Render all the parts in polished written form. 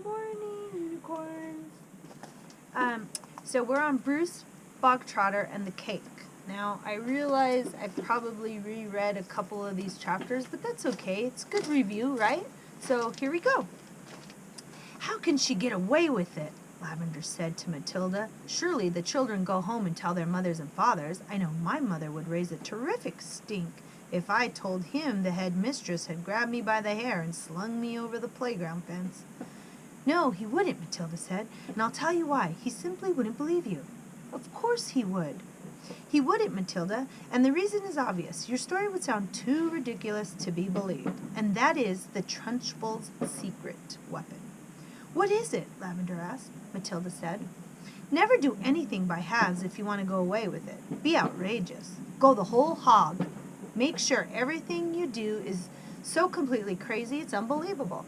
Good morning, unicorns. So we're on Bruce, Bogtrotter, and the cake. Now, I realize I've probably reread a couple of these chapters, but that's okay. It's good review, right? So here we go. How can she get away with it? Lavender said to Matilda. Surely the children go home and tell their mothers and fathers. I know my mother would raise a terrific stink if I told him the head mistress had grabbed me by the hair and slung me over the playground fence. No, he wouldn't, Matilda said, and I'll tell you why. He simply wouldn't believe you. Of course he would. He wouldn't, Matilda, and the reason is obvious. Your story would sound too ridiculous to be believed, and that is the Trunchbull's secret weapon. What is it? Lavender asked. Matilda said. Never do anything by halves if you want to go away with it. Be outrageous. Go the whole hog. Make sure everything you do is so completely crazy it's unbelievable.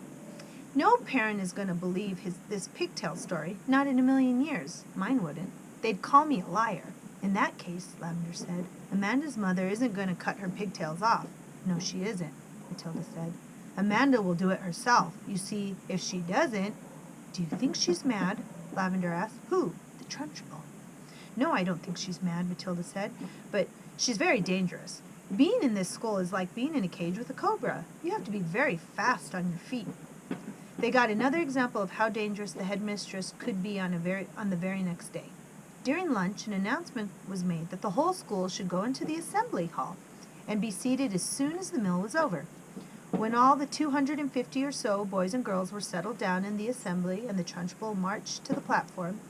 No parent is going to believe this pigtail story, not in a million years. Mine wouldn't. They'd call me a liar. In that case, Lavender said, Amanda's mother isn't going to cut her pigtails off. No, she isn't, Matilda said. Amanda will do it herself. You see, if she doesn't... Do you think she's mad? Lavender asked. Who? The Trunchbull. No, I don't think she's mad, Matilda said, but she's very dangerous. Being in this school is like being in a cage with a cobra. You have to be very fast on your feet. They got another example of how dangerous the headmistress could be on the very next day. During lunch, an announcement was made that the whole school should go into the assembly hall and be seated as soon as the meal was over. When all the 250 or so boys and girls were settled down in the assembly and the Trunchbull marched to the platform,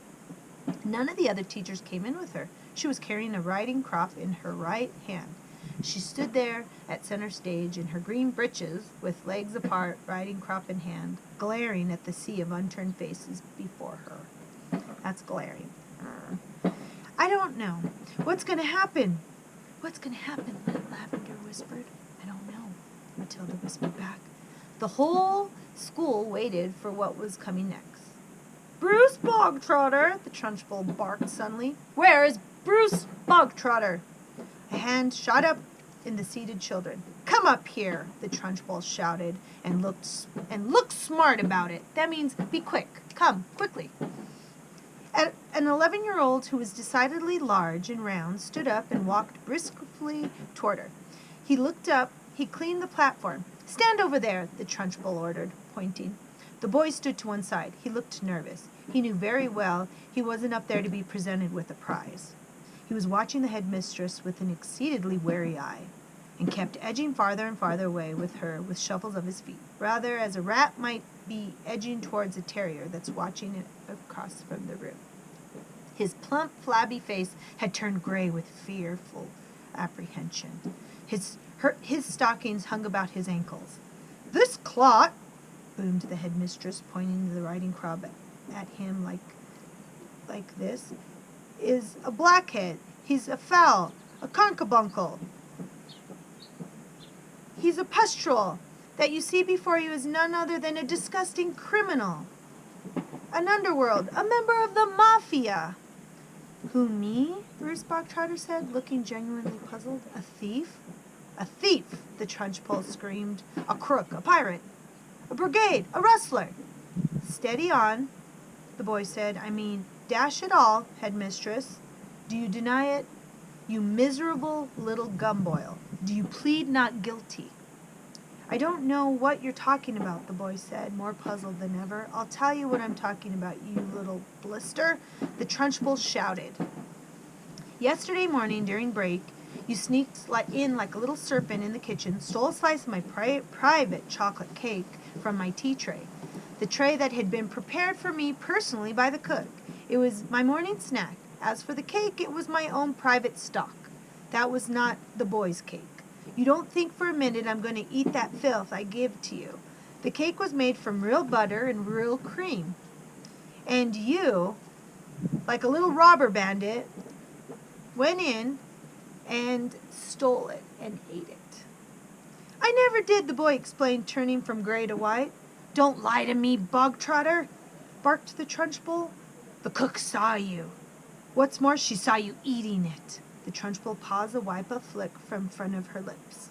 none of the other teachers came in with her. She was carrying a riding crop in her right hand. She stood there at center stage in her green breeches, with legs apart, riding crop in hand, glaring at the sea of unturned faces before her. That's glaring. I don't know. What's going to happen? What's going to happen? Lavender whispered. I don't know, Matilda whispered back. The whole school waited for what was coming next. Bruce Bogtrotter, the Trunchbull barked suddenly. Where is Bruce Bogtrotter? A hand shot up in the seated children. Come up here, the Trunchbull shouted, and look smart about it. That means be quick. Come, quickly. An 11-year-old who was decidedly large and round stood up and walked briskly toward her. He looked up. He cleaned the platform. Stand over there, the Trunchbull ordered, pointing. The boy stood to one side. He looked nervous. He knew very well he wasn't up there to be presented with a prize. He was watching the headmistress with an exceedingly wary eye, and kept edging farther and farther away with her with shuffles of his feet, rather as a rat might be edging towards a terrier that's watching it across from the room. His plump, flabby face had turned gray with fearful apprehension. His stockings hung about his ankles. This clot, boomed the headmistress, pointing the riding crop at him like this, is a blackhead. He's a fowl, a concabuncle. He's a pustule. That you see before you is none other than a disgusting criminal. An underworld, a member of the mafia. Who, me? Bruce Bogtrotter said, looking genuinely puzzled. A thief? A thief, the Trunchbull screamed. A crook, a pirate, a brigade, a rustler. Steady on, the boy said. I mean, dash it all, headmistress. Do you deny it? You miserable little gumboil. Do you plead not guilty? I don't know what you're talking about, the boy said, more puzzled than ever. I'll tell you what I'm talking about, you little blister, the Trunchbull shouted. Yesterday morning, during break, you sneaked in like a little serpent in the kitchen, stole a slice of my private chocolate cake from my tea tray, the tray that had been prepared for me personally by the cook. It was my morning snack. As for the cake, it was my own private stock. That was not the boy's cake. You don't think for a minute I'm going to eat that filth I give to you. The cake was made from real butter and real cream. And you, like a little robber bandit, went in and stole it and ate it. I never did, the boy explained, turning from gray to white. Don't lie to me, Bogtrotter, barked the Trunchbull. The cook saw you. What's more, she saw you eating it. The Trunchbull paused to wipe a flick from front of her lips.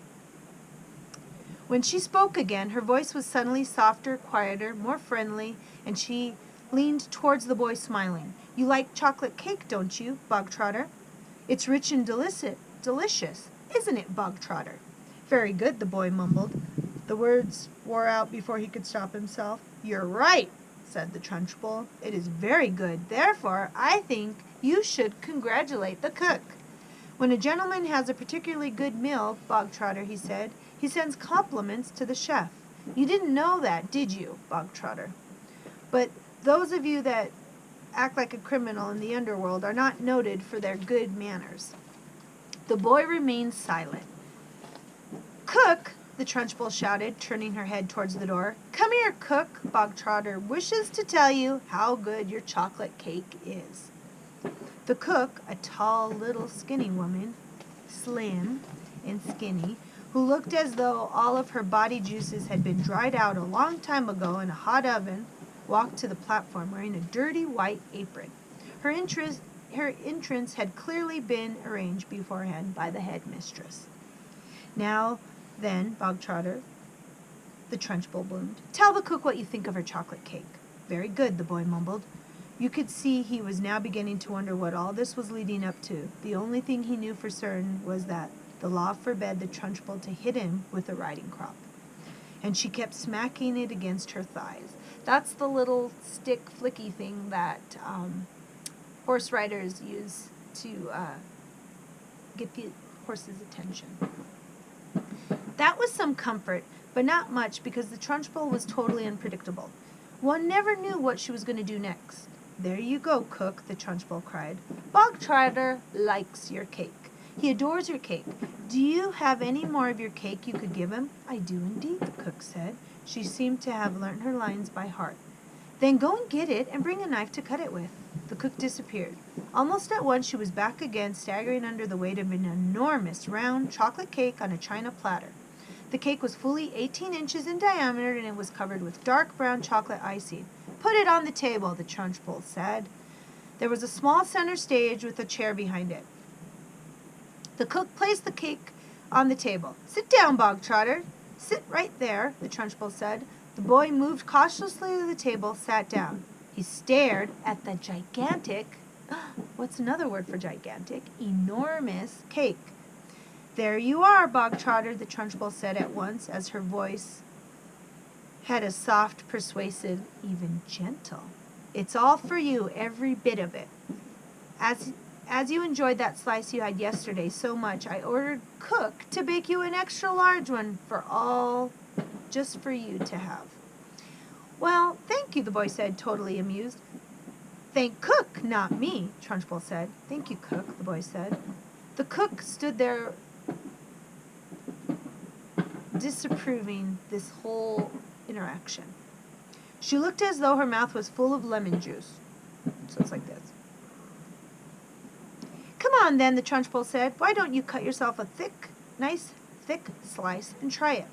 When she spoke again, her voice was suddenly softer, quieter, more friendly, and she leaned towards the boy, smiling. "You like chocolate cake, don't you, Bogtrotter? It's rich and delicious, isn't it, Bogtrotter?" "Very good," the boy mumbled. The words wore out before he could stop himself. "You're right," said the Trunchbull. "It is very good. Therefore, I think you should congratulate the cook. When a gentleman has a particularly good meal, Bogtrotter," he said, "he sends compliments to the chef. You didn't know that, did you, Bogtrotter? But those of you that act like a criminal in the underworld are not noted for their good manners." The boy remained silent. "Cook!" the Trunchbull shouted, turning her head towards the door. "Come here, Cook. Bogtrotter wishes to tell you how good your chocolate cake is." The cook, a tall, little, skinny woman, slim and skinny, who looked as though all of her body juices had been dried out a long time ago in a hot oven, walked to the platform wearing a dirty white apron. Her entrance had clearly been arranged beforehand by the headmistress. "Now, then, Bogtrotter," the Trunchbull boomed, "tell the cook what you think of her chocolate cake." "Very good," the boy mumbled. You could see he was now beginning to wonder what all this was leading up to. The only thing he knew for certain was that the law forbade the Trunchbull to hit him with a riding crop. And she kept smacking it against her thighs. That's the little stick flicky thing that horse riders use to get the horse's attention. That was some comfort, but not much, because the Trunchbull was totally unpredictable. One never knew what she was going to do next. "There you go, cook," the Trunchbull cried. "Bogtrotter likes your cake. He adores your cake. Do you have any more of your cake you could give him?" "I do indeed," the cook said. She seemed to have learnt her lines by heart. "Then go and get it and bring a knife to cut it with." The cook disappeared. Almost at once she was back again, staggering under the weight of an enormous round chocolate cake on a china platter. The cake was fully 18 inches in diameter, and it was covered with dark brown chocolate icing. "Put it on the table," the Trunchbull said. There was a small center stage with a chair behind it. The cook placed the cake on the table. "Sit down, Bogtrotter. Sit right there," the Trunchbull said. The boy moved cautiously to the table, sat down. He stared at the gigantic, what's another word for gigantic? Enormous cake. "There you are, Bogtrotter," the Trunchbull said at once, as her voice had a soft, persuasive, even gentle. "It's all for you, every bit of it. As you enjoyed that slice you had yesterday so much, I ordered cook to bake you an extra large one just for you to have." "Well, thank you," the boy said, totally amused. "Thank cook, not me," Trunchbull said. "Thank you, cook," the boy said. The cook stood there disapproving this whole interaction. She looked as though her mouth was full of lemon juice. So it's like this. "Come on then," the Trunchbull said. "Why don't you cut yourself a nice thick slice and try it?"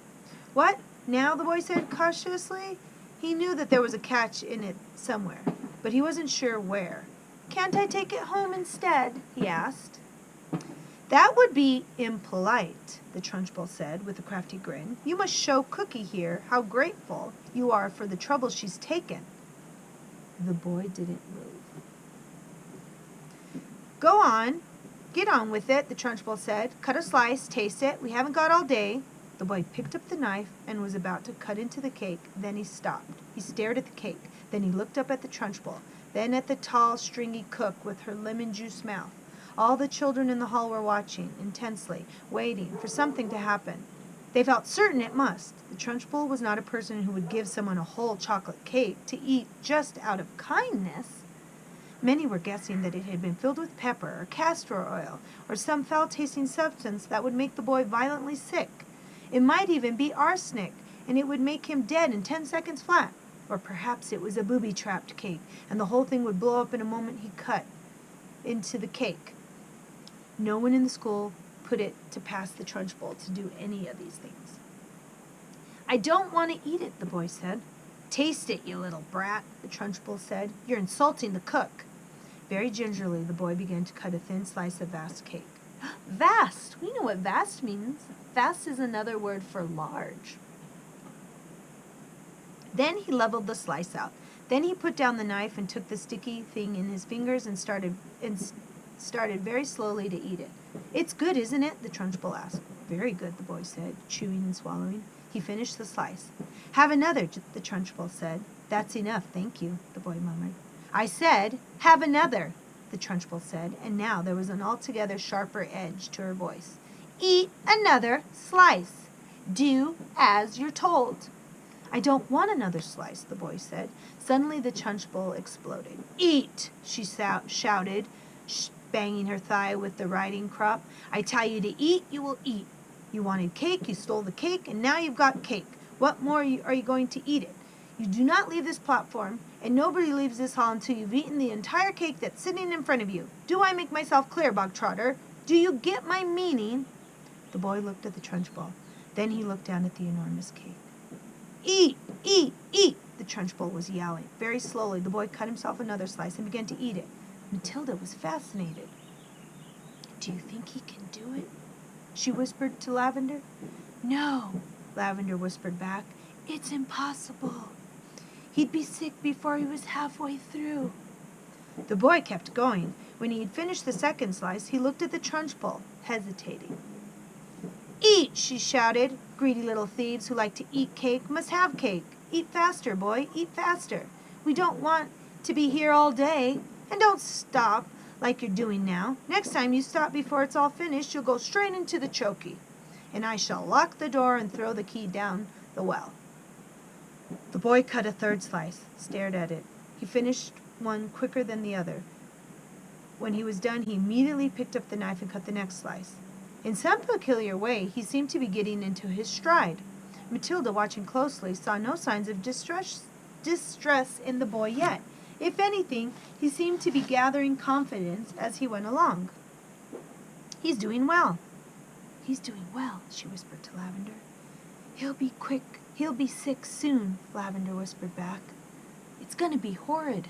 "What now?" the boy said cautiously. He knew that there was a catch in it somewhere, but he wasn't sure where. "Can't I take it home instead?" he asked. "That would be impolite," the Trunchbull said with a crafty grin. "You must show Cookie here how grateful you are for the trouble she's taken." The boy didn't move. "Go on. Get on with it," the Trunchbull said. "Cut a slice, taste it. We haven't got all day." The boy picked up the knife and was about to cut into the cake. Then he stopped. He stared at the cake. Then he looked up at the Trunchbull. Then at the tall, stringy cook with her lemon juice mouth. All the children in the hall were watching, intensely, waiting for something to happen. They felt certain it must. The Trunchbull was not a person who would give someone a whole chocolate cake to eat just out of kindness. Many were guessing that it had been filled with pepper or castor oil or some foul-tasting substance that would make the boy violently sick. It might even be arsenic, and it would make him dead in 10 seconds flat. Or perhaps it was a booby-trapped cake, and the whole thing would blow up in a moment he cut into the cake. No one in the school put it to pass the Trunchbull to do any of these things. "I don't want to eat it," the boy said. "Taste it, you little brat," the Trunchbull said. "You're insulting the cook." Very gingerly, the boy began to cut a thin slice of vast cake. Vast. We know what vast means. Vast is another word for large. Then he leveled the slice out. Then he put down the knife and took the sticky thing in his fingers and started very slowly to eat it. It's good, isn't it? The Trunchbull asked. Very good, the boy said, chewing and swallowing. He finished the slice. Have another, the Trunchbull said. That's enough, thank you, the boy murmured. I said, have another, the Trunchbull said, and now there was an altogether sharper edge to her voice. Eat another slice. Do as you're told. I don't want another slice, the boy said. Suddenly the Trunchbull exploded. Eat, she shouted, banging her thigh with the riding crop. I tell you to eat, you will eat. You wanted cake, you stole the cake, and now you've got cake. What more are you going to eat it? You do not leave this platform, and nobody leaves this hall until you've eaten the entire cake that's sitting in front of you. Do I make myself clear, Bogtrotter? Do you get my meaning? The boy looked at the Trunchbull. Then he looked down at the enormous cake. Eat, eat, eat, the Trunchbull was yelling. Very slowly, the boy cut himself another slice and began to eat it. Matilda was fascinated. Do you think he can do it? She whispered to Lavender. No, Lavender whispered back. It's impossible. He'd be sick before he was halfway through. The boy kept going. When he had finished the second slice, he looked at the Trunchbull, hesitating. Eat, she shouted. Greedy little thieves who like to eat cake must have cake. Eat faster, boy, eat faster. We don't want to be here all day. And don't stop like you're doing now. Next time you stop before it's all finished, you'll go straight into the chokey. And I shall lock the door and throw the key down the well. The boy cut a third slice, stared at it. He finished one quicker than the other. When he was done, he immediately picked up the knife and cut the next slice. In some peculiar way, he seemed to be getting into his stride. Matilda, watching closely, saw no signs of distress in the boy yet. If anything, he seemed to be gathering confidence as he went along. He's doing well. He's doing well, she whispered to Lavender. He'll be sick soon, Lavender whispered back. It's going to be horrid.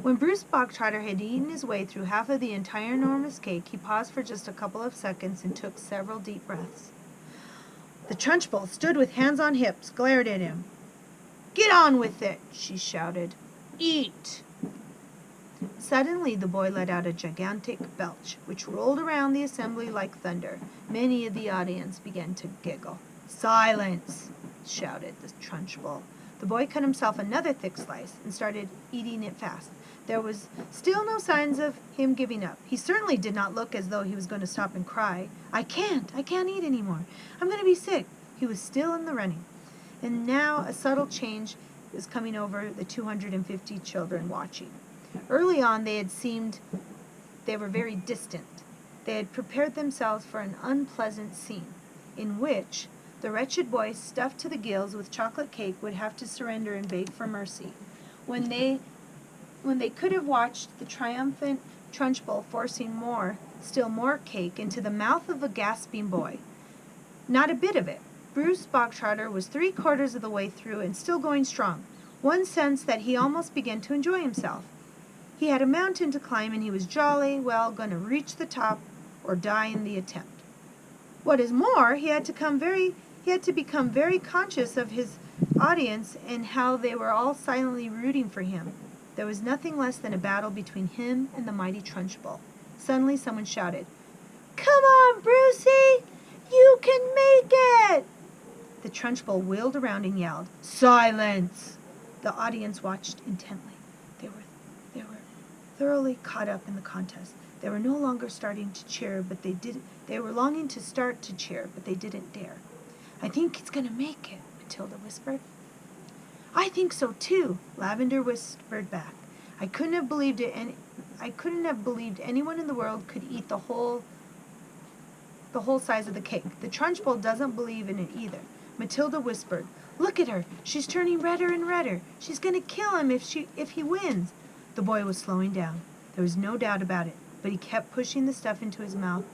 When Bruce Bogtrotter had eaten his way through half of the entire enormous cake, he paused for just a couple of seconds and took several deep breaths. The Trunchbull stood with hands on hips, glared at him. Get on with it, she shouted. Eat! Suddenly the boy let out a gigantic belch, which rolled around the assembly like thunder. Many of the audience began to giggle. Silence! Shouted the Trunchbull. The boy cut himself another thick slice and started eating it fast. There was still no signs of him giving up. He certainly did not look as though he was going to stop and cry. I can't eat anymore. I'm going to be sick. He was still in the running. And now a subtle change was coming over the 250 children watching. Early on, they were very distant. They had prepared themselves for an unpleasant scene, in which the wretched boy, stuffed to the gills with chocolate cake, would have to surrender and beg for mercy. When they could have watched the triumphant Trunchbull forcing still more cake into the mouth of a gasping boy. Not a bit of it. Bruce Bogtrotter was 3/4 of the way through and still going strong. One sensed that he almost began to enjoy himself. He had a mountain to climb, and he was jolly well going to reach the top or die in the attempt. What is more, he had to become very conscious of his audience and how they were all silently rooting for him. There was nothing less than a battle between him and the mighty Trunchbull. Suddenly someone shouted, Come on, Brucey! You can make it! The Trunchbull wheeled around and yelled, Silence! The audience watched intently. They were thoroughly caught up in the contest. They were no longer starting to cheer, but they were longing to start to cheer, but they didn't dare. I think it's going to make it, Matilda whispered. I think so too, Lavender whispered back. I couldn't have believed anyone in the world could eat the whole size of the cake. The Trunchbull doesn't believe in it either. Matilda whispered, Look at her. She's turning redder and redder. She's going to kill him if he wins. The boy was slowing down. There was no doubt about it, but he kept pushing the stuff into his mouth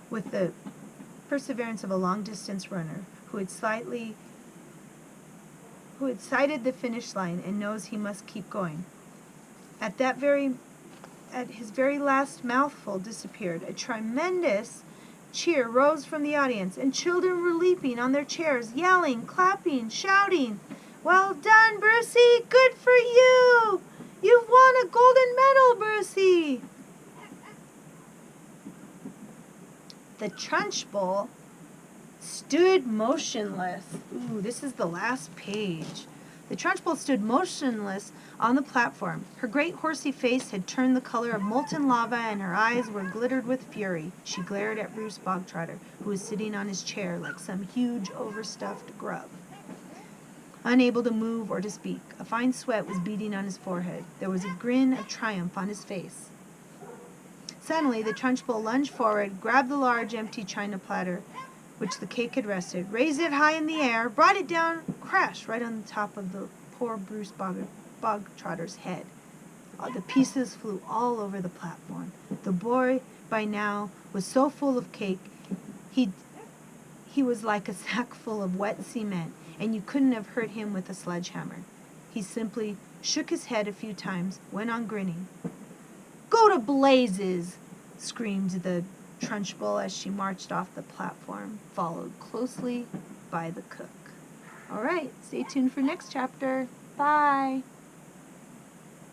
with the perseverance of a long-distance runner who had sighted the finish line and knows he must keep going. At at his very last mouthful disappeared. A tremendous cheer rose from the audience, and children were leaping on their chairs, yelling, clapping, shouting. "Well done, Brucey! Good for you! You've won a golden medal, Brucey!" The Trunchbull stood motionless. Ooh, this is the last page. The Trunchbull stood motionless on the platform. Her great horsey face had turned the color of molten lava, and her eyes were glittered with fury. She glared at Bruce Bogtrotter, who was sitting on his chair like some huge, overstuffed grub, unable to move or to speak. A fine sweat was beading on his forehead. There was a grin of triumph on his face. Suddenly, the Trunchbull lunged forward, grabbed the large, empty china platter which the cake had rested, raised it high in the air, brought it down, crash, right on the top of the poor Bruce Bogtrotter's head. The pieces flew all over the platform. The boy, by now, was so full of cake, he was like a sack full of wet cement, and you couldn't have hurt him with a sledgehammer. He simply shook his head a few times, went on grinning. "Go to blazes!" screamed the Trunchbull as she marched off the platform, followed closely by the cook. All right, stay tuned for next chapter. Bye.